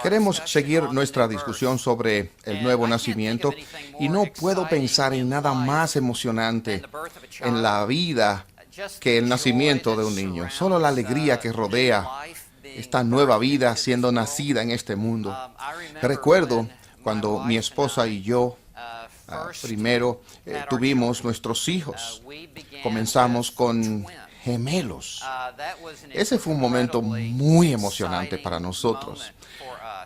Queremos seguir nuestra discusión sobre el nuevo nacimiento y no puedo pensar en nada más emocionante en la vida que el nacimiento de un niño. Solo la alegría que rodea esta nueva vida siendo nacida en este mundo. Recuerdo cuando mi esposa y yo primero tuvimos nuestros hijos. Comenzamos con gemelos. Ese fue un momento muy emocionante para nosotros,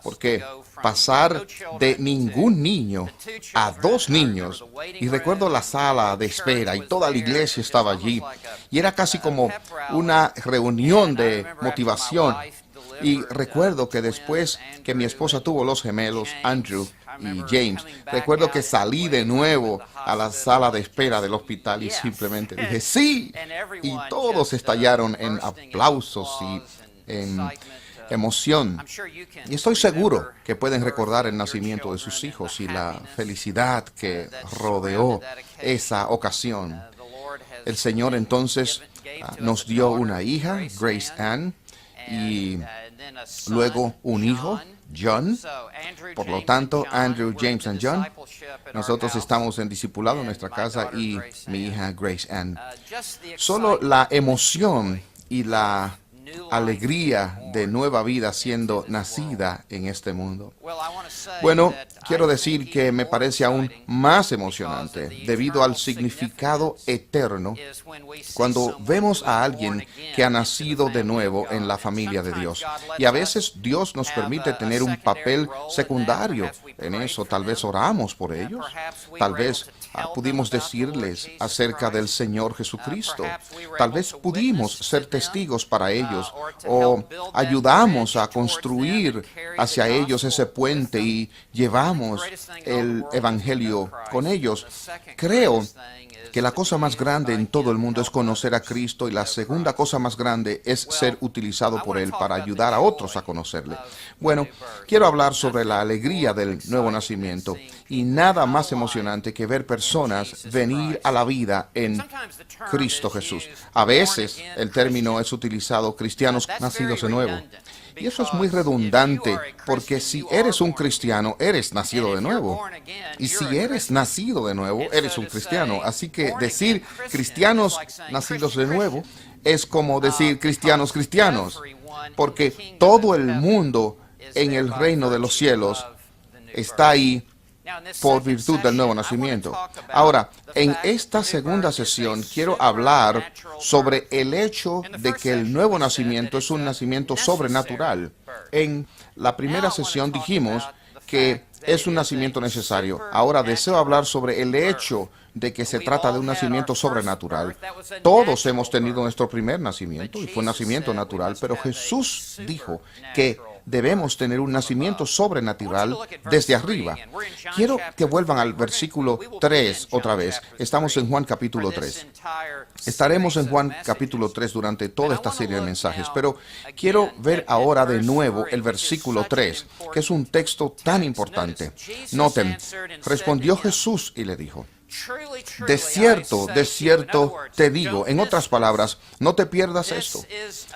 porque pasar de ningún niño a dos niños, y recuerdo la sala de espera y toda la iglesia estaba allí, y era casi como una reunión de motivación. Y recuerdo que después que mi esposa tuvo los gemelos, Andrew y James, recuerdo que salí de nuevo a la sala de espera del hospital y simplemente dije ¡sí! Y todos estallaron en aplausos y en emoción. Y estoy seguro que pueden recordar el nacimiento de sus hijos y la felicidad que rodeó esa ocasión. El Señor entonces nos dio una hija, Grace Ann, y luego un hijo, John. Por lo tanto, Andrew, James y John. Nosotros estamos en discipulado en nuestra casa y mi hija Grace Ann. Solo la emoción y la alegría de nueva vida siendo nacida en este mundo. Bueno, quiero decir que me parece aún más emocionante debido al significado eterno cuando vemos a alguien que ha nacido de nuevo en la familia de Dios. Y a veces Dios nos permite tener un papel secundario en eso. Tal vez oramos por ellos. Tal vez pudimos decirles acerca del Señor Jesucristo. Tal vez pudimos ser testigos para ellos o ayudamos a construir hacia ellos ese puente y llevamos el Evangelio con ellos. Creo que la cosa más grande en todo el mundo es conocer a Cristo y la segunda cosa más grande es ser utilizado por Él para ayudar a otros a conocerle. Bueno, quiero hablar sobre la alegría del nuevo nacimiento y nada más emocionante que ver personas venir a la vida en Cristo Jesús. A veces el término es utilizado cristianos nacidos de nuevo. Y eso es muy redundante, porque si eres un cristiano, eres nacido de nuevo. Y si eres nacido de nuevo, eres un cristiano. Así que decir cristianos nacidos de nuevo es como decir cristianos cristianos, porque todo el mundo en el reino de los cielos está ahí por virtud del nuevo nacimiento. Ahora, en esta segunda sesión quiero hablar sobre el hecho de que el nuevo nacimiento es un nacimiento sobrenatural. En la primera sesión dijimos que es un nacimiento necesario. Ahora deseo hablar sobre el hecho de que se trata de un nacimiento sobrenatural. Todos hemos tenido nuestro primer nacimiento y fue un nacimiento natural, pero Jesús dijo que debemos tener un nacimiento sobrenatural desde arriba. Quiero que vuelvan al versículo 3 otra vez. Estamos en Juan capítulo 3. Estaremos en Juan capítulo 3 durante toda esta serie de mensajes, pero quiero ver ahora de nuevo el versículo 3, que es un texto tan importante. Noten, respondió Jesús y le dijo: de cierto te digo, en otras palabras, no te pierdas esto.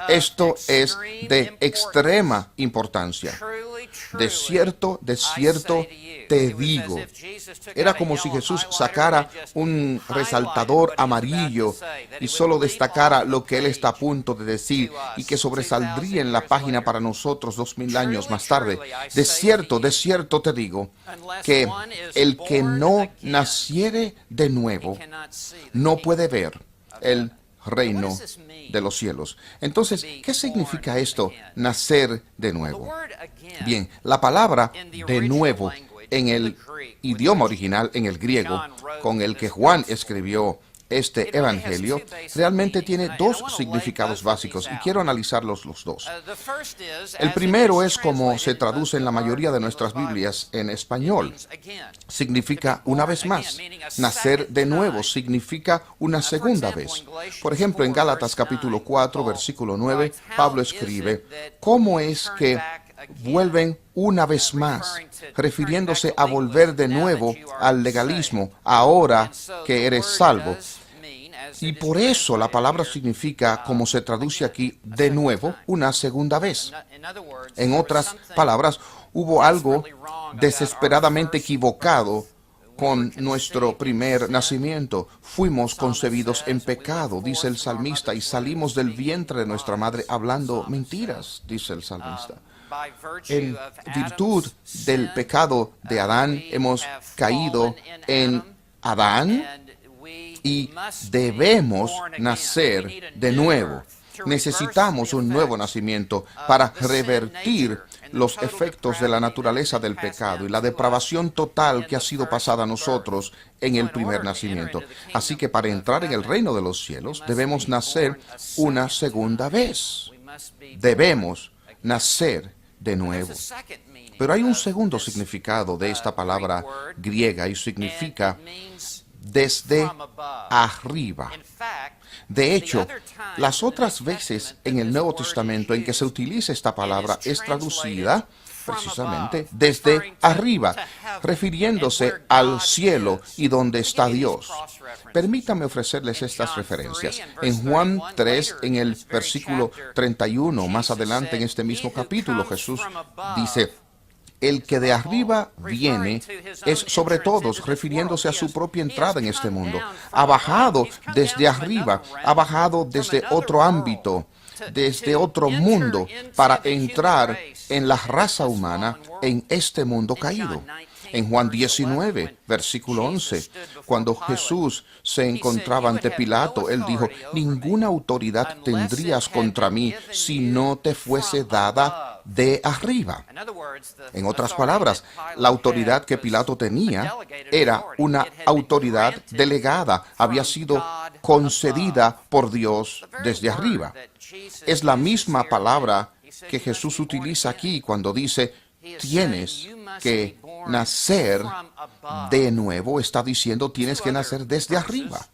Esto es de extrema importancia. De cierto te digo. Era como si Jesús sacara un resaltador amarillo y solo destacara lo que Él está a punto de decir y que sobresaldría en la página para nosotros 2000 años más tarde. De cierto te digo, que el que no naciere de nuevo no puede ver el reino de los cielos. Entonces, ¿qué significa esto, nacer de nuevo? Bien, la palabra de nuevo en el idioma original, en el griego, con el que Juan escribió este evangelio, realmente tiene dos significados básicos y quiero analizarlos los dos. El primero es como se traduce en la mayoría de nuestras Biblias en español. Significa una vez más. Nacer de nuevo significa una segunda vez. Por ejemplo, en Gálatas capítulo 4, versículo 9, Pablo escribe: ¿cómo es que vuelven una vez más, refiriéndose a volver de nuevo al legalismo, ahora que eres salvo? Y por eso la palabra significa, como se traduce aquí, de nuevo, una segunda vez. En otras palabras, hubo algo desesperadamente equivocado con nuestro primer nacimiento. Fuimos concebidos en pecado, dice el salmista, y salimos del vientre de nuestra madre hablando mentiras, dice el salmista. En virtud del pecado de Adán, hemos caído en Adán y debemos nacer de nuevo. Necesitamos un nuevo nacimiento para revertir los efectos de la naturaleza del pecado y la depravación total que ha sido pasada a nosotros en el primer nacimiento. Así que para entrar en el reino de los cielos debemos nacer una segunda vez. Debemos nacer de nuevo. Pero hay un segundo significado de esta palabra griega y significa desde arriba. De hecho, las otras veces en el Nuevo Testamento en que se utiliza esta palabra es traducida precisamente desde arriba, refiriéndose al cielo y donde está Dios. Permítame ofrecerles estas referencias. En Juan 3, en el versículo 31, más adelante en este mismo capítulo, Jesús dice: el que de arriba viene es sobre todos, refiriéndose a su propia entrada en este mundo. Ha bajado desde arriba, ha bajado desde otro ámbito, desde otro mundo, para entrar en la raza humana en este mundo caído. En Juan 19, versículo 11, cuando Jesús se encontraba ante Pilato, él dijo: ninguna autoridad tendrías contra mí si no te fuese dada de arriba. En otras palabras, la autoridad que Pilato tenía era una autoridad delegada, había sido concedida por Dios desde arriba. Es la misma palabra que Jesús utiliza aquí cuando dice: tienes que nacer de nuevo. Está diciendo: tienes que nacer desde arriba.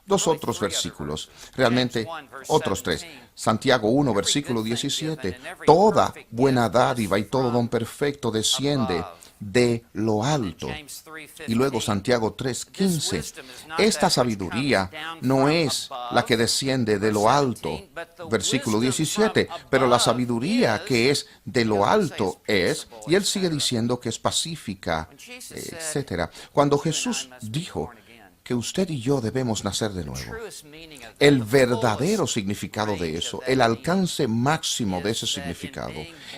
Dos otros versículos, realmente otros tres. Santiago 1, versículo 17. Toda buena dádiva y todo don perfecto desciende de lo alto. Y luego Santiago 3:15. Esta sabiduría no es la que desciende de lo alto, versículo 17, pero la sabiduría que es de lo alto es, y él sigue diciendo que es pacífica, etcétera. Cuando Jesús dijo que usted y yo debemos nacer de nuevo, el verdadero significado de eso, el alcance máximo de ese significado,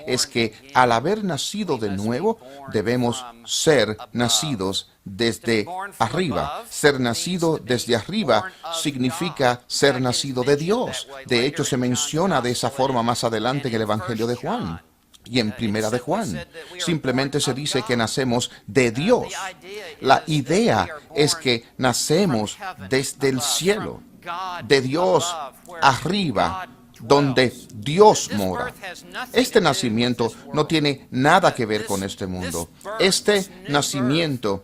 es que al haber nacido de nuevo, debemos ser nacidos desde arriba. Ser nacido desde arriba significa ser nacido de Dios. De hecho, se menciona de esa forma más adelante en el Evangelio de Juan. Y en Primera de Juan, simplemente se dice que nacemos de Dios. La idea es que nacemos desde el cielo, de Dios arriba, donde Dios mora. Este nacimiento no tiene nada que ver con este mundo. Este nacimiento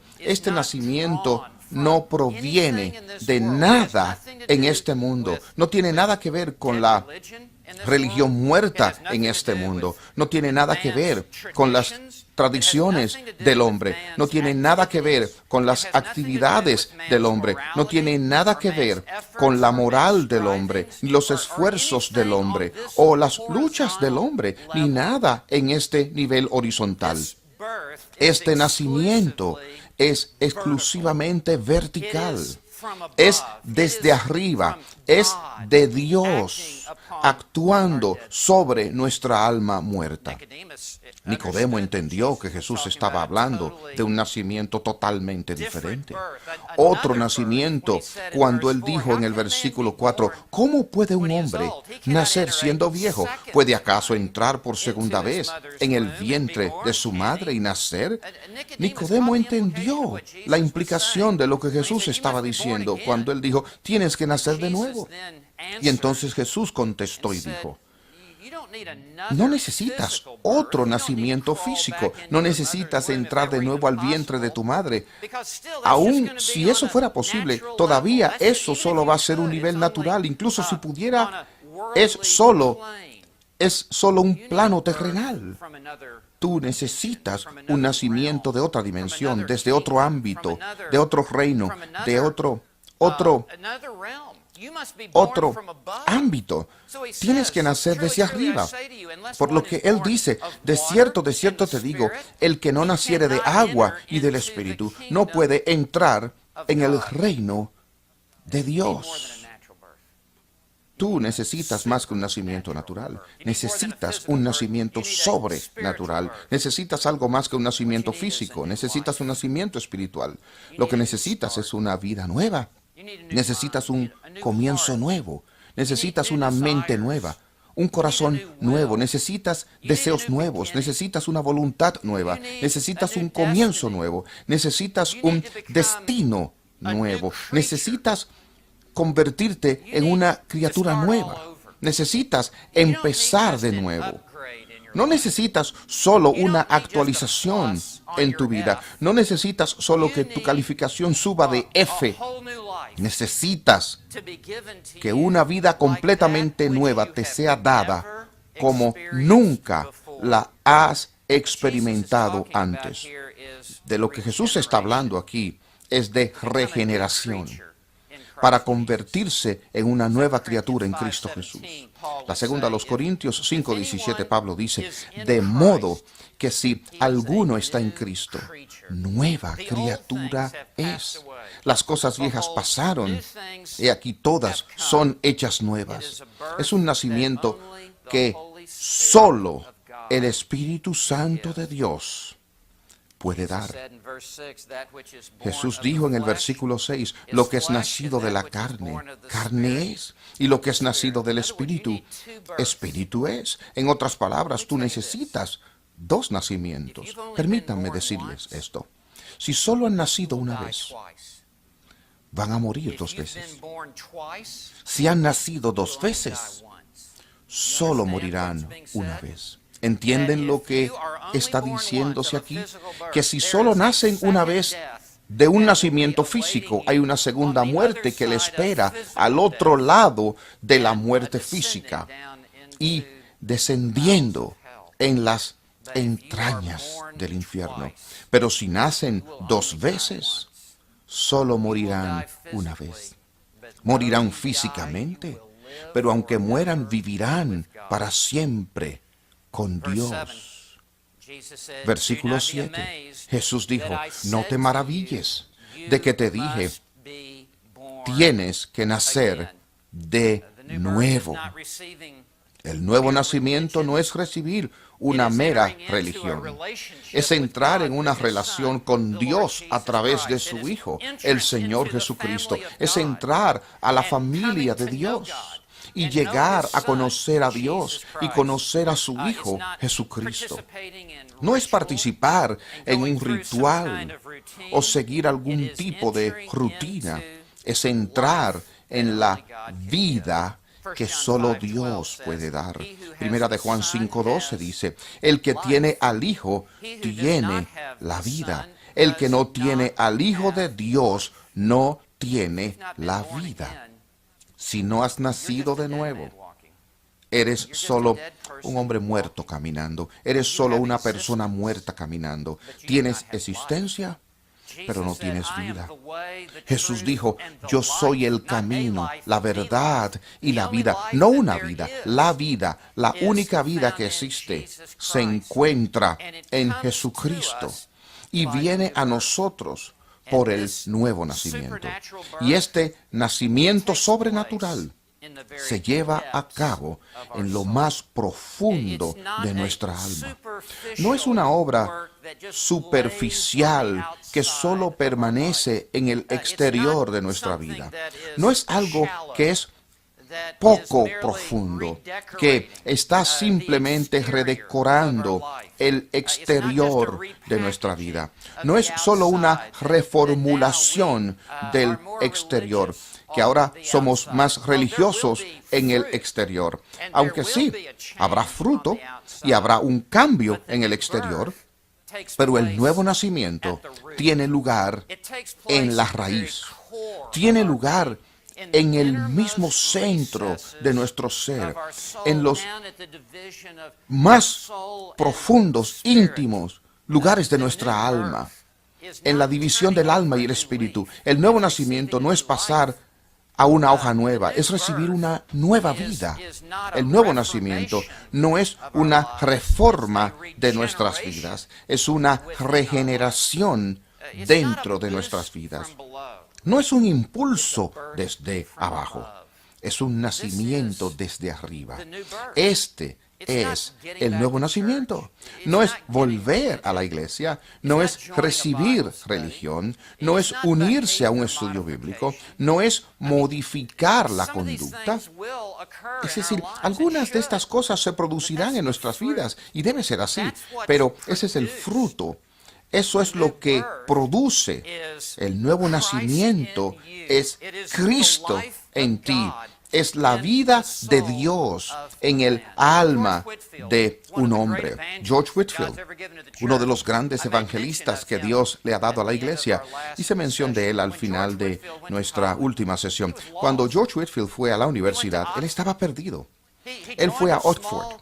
no proviene de nada en este mundo. No tiene nada que ver con la religión muerta en este mundo. No tiene nada que ver con las tradiciones del hombre. No tiene nada que ver con las actividades del hombre. No tiene nada que ver con la moral del hombre, ni los esfuerzos del hombre, o las luchas del hombre, ni nada en este nivel horizontal. Este nacimiento es exclusivamente vertical. Es desde arriba, es de Dios actuando sobre nuestra alma muerta. Nicodemo entendió que Jesús estaba hablando de un nacimiento totalmente diferente. Otro nacimiento, cuando él dijo en el versículo 4, ¿cómo puede un hombre nacer siendo viejo? ¿Puede acaso entrar por segunda vez en el vientre de su madre y nacer? Nicodemo entendió la implicación de lo que Jesús estaba diciendo cuando él dijo: tienes que nacer de nuevo. Y entonces Jesús contestó y dijo: no necesitas otro nacimiento físico, no necesitas entrar de nuevo al vientre de tu madre. Aún si eso fuera posible, todavía eso solo va a ser un nivel natural. Incluso si pudiera, es solo un plano terrenal. Tú necesitas un nacimiento de otra dimensión, desde otro ámbito, de otro reino, de otro otro ámbito. Tienes que nacer desde arriba. Por lo que Él dice, de cierto te digo, el que no naciere de agua y del Espíritu no puede entrar en el reino de Dios. Tú necesitas más que un nacimiento natural. Necesitas un nacimiento sobrenatural. Necesitas algo más que un nacimiento físico. Necesitas un nacimiento espiritual. Lo que necesitas es una vida nueva. Necesitas un comienzo nuevo. Necesitas una mente nueva. Un corazón nuevo. Necesitas deseos nuevos. Necesitas una voluntad nueva. Necesitas un comienzo nuevo. Necesitas un destino nuevo. Necesitas convertirte en una criatura nueva. Necesitas empezar de nuevo. No necesitas solo una actualización en tu vida. No necesitas solo que tu calificación suba de F. Necesitas que una vida completamente nueva te sea dada como nunca la has experimentado antes. De lo que Jesús está hablando aquí es de regeneración, para convertirse en una nueva criatura en Cristo Jesús. La segunda a los Corintios 5:17, Pablo dice, de modo que si alguno está en Cristo, nueva criatura es. Las cosas viejas pasaron, y aquí todas son hechas nuevas. Es un nacimiento que solo el Espíritu Santo de Dios puede dar. Jesús dijo en el versículo 6, lo que es nacido de la carne, carne es, y lo que es nacido del Espíritu, Espíritu es. En otras palabras, tú necesitas dos nacimientos. Permítanme decirles esto. Si solo han nacido una vez, van a morir dos veces. Si han nacido dos veces, solo morirán una vez. ¿Entienden lo que está diciéndose aquí? Que si solo nacen una vez de un nacimiento físico, hay una segunda muerte que le espera al otro lado de la muerte física y descendiendo en las entrañas del infierno. Pero si nacen dos veces, solo morirán una vez. Morirán físicamente, pero aunque mueran, vivirán para siempre con Dios. Versículo 7. Jesús dijo, no te maravilles de que te dije, tienes que nacer de nuevo. El nuevo nacimiento no es recibir una mera religión. Es entrar en una relación con Dios a través de su Hijo, el Señor Jesucristo. Es entrar a la familia de Dios y llegar a conocer a Dios y conocer a su Hijo Jesucristo. No es participar en un ritual o seguir algún tipo de rutina. Es entrar en la vida que solo Dios puede dar. Primera de Juan 5:12 dice, el que tiene al Hijo tiene la vida. El que no tiene al Hijo de Dios no tiene la vida. Si no has nacido de nuevo, eres solo un hombre muerto caminando. Eres solo una persona muerta caminando. Tienes existencia, pero no tienes vida. Jesús dijo, yo soy el camino, la verdad y la vida. No una vida, la única vida que existe se encuentra en Jesucristo y viene a nosotros por el nuevo nacimiento. Y este nacimiento sobrenatural se lleva a cabo en lo más profundo de nuestra alma. No es una obra superficial que solo permanece en el exterior de nuestra vida. No es algo que es poco profundo, que está simplemente redecorando el exterior de nuestra vida. No es solo una reformulación del exterior, que ahora somos más religiosos en el exterior. Aunque sí, habrá fruto y habrá un cambio en el exterior, pero el nuevo nacimiento tiene lugar en la raíz, tiene lugar en el mismo centro de nuestro ser, en los más profundos, íntimos lugares de nuestra alma, en la división del alma y el espíritu. El nuevo nacimiento no es pasar a una hoja nueva, es recibir una nueva vida. El nuevo nacimiento no es una reforma de nuestras vidas, es una regeneración dentro de nuestras vidas. No es un impulso desde abajo, es un nacimiento desde arriba. Este es el nuevo nacimiento. No es volver a la iglesia, no es recibir religión, no es unirse a un estudio bíblico, no es modificar la conducta. Es decir, algunas de estas cosas se producirán en nuestras vidas y debe ser así, pero ese es el fruto. Eso es lo que produce el nuevo nacimiento, es Cristo en ti. Es la vida de Dios en el alma de un hombre. George Whitefield, uno de los grandes evangelistas que Dios le ha dado a la iglesia, hice mención de él al final de nuestra última sesión. Cuando George Whitefield fue a la universidad, él estaba perdido. Él fue a Oxford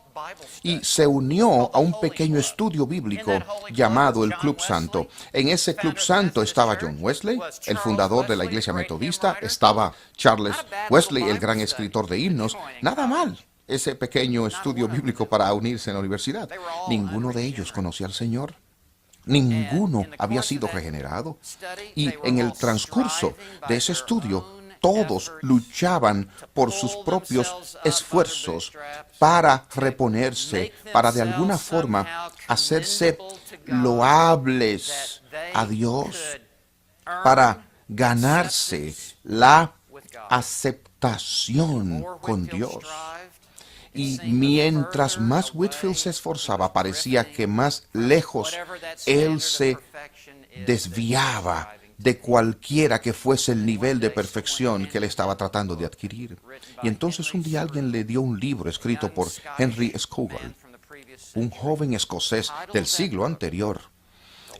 y se unió a un pequeño estudio bíblico llamado el Club Santo. En ese Club Santo estaba John Wesley, el fundador de la Iglesia Metodista, estaba Charles Wesley, el gran escritor de himnos. Nada mal ese pequeño estudio bíblico para unirse en la universidad. Ninguno de ellos conocía al Señor. Ninguno había sido regenerado. Y en el transcurso de ese estudio, todos luchaban por sus propios esfuerzos para reponerse, para de alguna forma hacerse loables a Dios, para ganarse la aceptación con Dios. Y mientras más Whitefield se esforzaba, parecía que más lejos él se desviaba de cualquiera que fuese el nivel de perfección que él estaba tratando de adquirir. Y entonces un día alguien le dio un libro escrito por Henry Scougal, un joven escocés del siglo anterior.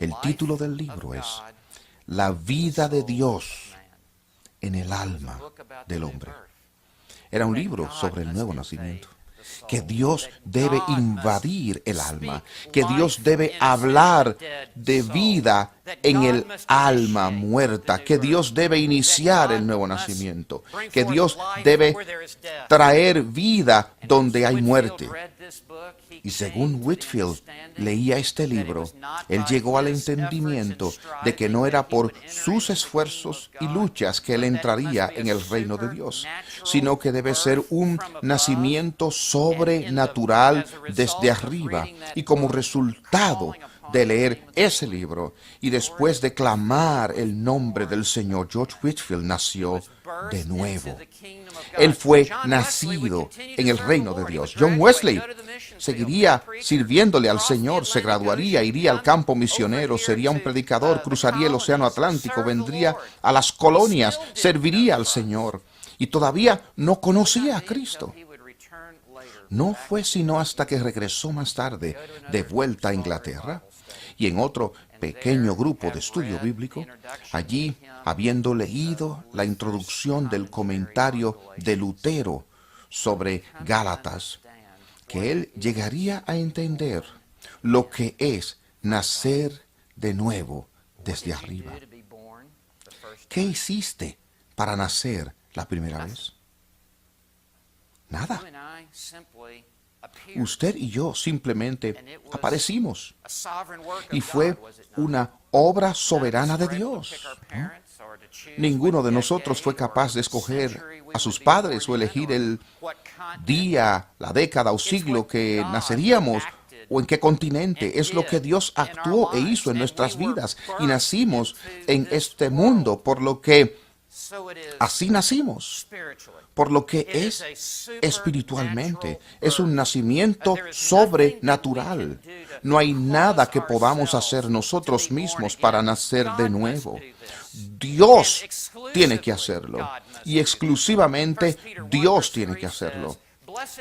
El título del libro es La vida de Dios en el alma del hombre. Era un libro sobre el nuevo nacimiento, que Dios debe invadir el alma, que Dios debe hablar de vida en el alma muerta, que Dios debe iniciar el nuevo nacimiento, que Dios debe traer vida donde hay muerte. Y según Whitefield leía este libro, él llegó al entendimiento de que no era por sus esfuerzos y luchas que él entraría en el reino de Dios, sino que debe ser un nacimiento sobrenatural desde arriba. Y como resultado de leer ese libro y después de clamar el nombre del Señor, George Whitefield nació de nuevo. Él fue nacido en el reino de Dios. John Wesley seguiría sirviéndole al Señor, se graduaría, iría al campo misionero, sería un predicador, cruzaría el océano Atlántico, vendría a las colonias, serviría al Señor. Y todavía no conocía a Cristo. No fue sino hasta que regresó más tarde de vuelta a Inglaterra y en otro pequeño grupo de estudio bíblico, allí, habiendo leído la introducción del comentario de Lutero sobre Gálatas, que él llegaría a entender lo que es nacer de nuevo desde arriba. ¿Qué hiciste para nacer la primera vez? Nada. Usted y yo simplemente aparecimos. Y fue una obra soberana de Dios, ¿no? Ninguno de nosotros fue capaz de escoger a sus padres o elegir el día, la década o siglo que naceríamos o en qué continente. Es lo que Dios actuó e hizo en nuestras vidas y nacimos en este mundo, por lo que así nacimos. Por lo que es espiritualmente, es un nacimiento sobrenatural. No hay nada que podamos hacer nosotros mismos para nacer de nuevo. Dios tiene que hacerlo, y exclusivamente Dios tiene que hacerlo.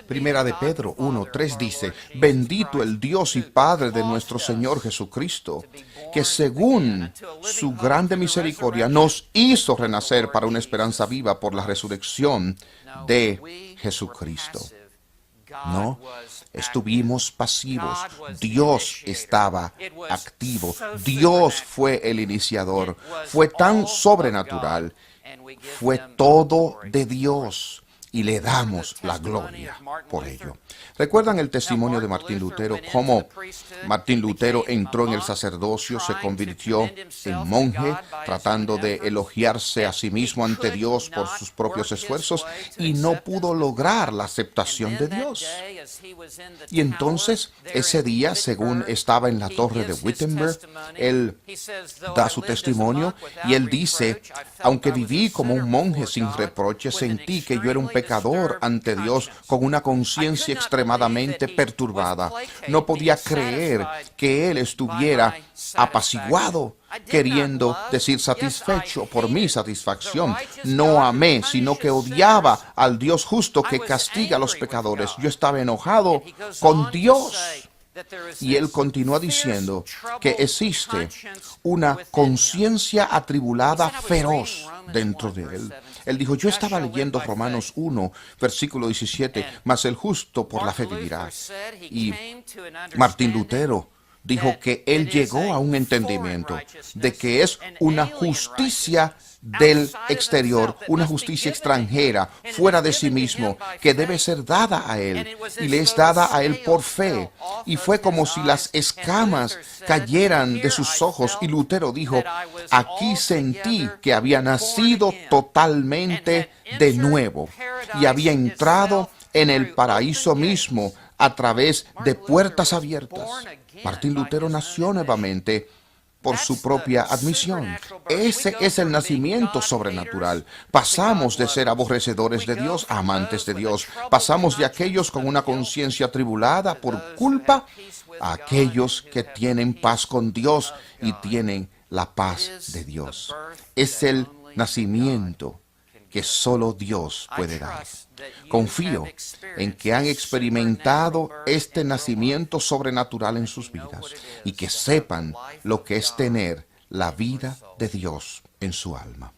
Primera de Pedro 1:3 dice: bendito el Dios y Padre de nuestro Señor Jesucristo, que según su grande misericordia nos hizo renacer para una esperanza viva por la resurrección de Jesucristo. No estuvimos pasivos. Dios estaba activo. Dios fue el iniciador. Fue tan sobrenatural fue todo de Dios y le damos la gloria por ello. ¿Recuerdan el testimonio de Martín Lutero? Cómo Martín Lutero entró en el sacerdocio, se convirtió en monje, tratando de elogiarse a sí mismo ante Dios por sus propios esfuerzos y no pudo lograr la aceptación de Dios. Y entonces, ese día, según estaba en la torre de Wittenberg, él da su testimonio y él dice: aunque viví como un monje sin reproche, sentí que yo era un pecador ante Dios con una conciencia extremadamente perturbada. No podía creer que Él estuviera apaciguado, queriendo decir satisfecho por mi satisfacción. No amé, sino que odiaba al Dios justo que castiga a los pecadores. Yo estaba enojado con Dios. Y él continúa diciendo que existe una conciencia atribulada feroz dentro de él. Él dijo: yo estaba leyendo Romanos 1, versículo 17, mas el justo por la fe vivirá. Y Martín Lutero dijo que él llegó a un entendimiento de que es una justicia del exterior, una justicia extranjera, fuera de sí mismo, que debe ser dada a él, y le es dada a él por fe. Y fue como si las escamas cayeran de sus ojos, y Lutero dijo: aquí sentí que había nacido totalmente de nuevo, y había entrado en el paraíso mismo a través de puertas abiertas. Martín Lutero nació nuevamente por su propia admisión. Ese es el nacimiento sobrenatural. Pasamos de ser aborrecedores de Dios a amantes de Dios. Pasamos de aquellos con una conciencia atribulada por culpa a aquellos que tienen paz con Dios y tienen la paz de Dios. Es el nacimiento que solo Dios puede dar. Confío en que han experimentado este nacimiento sobrenatural en sus vidas y que sepan lo que es tener la vida de Dios en su alma.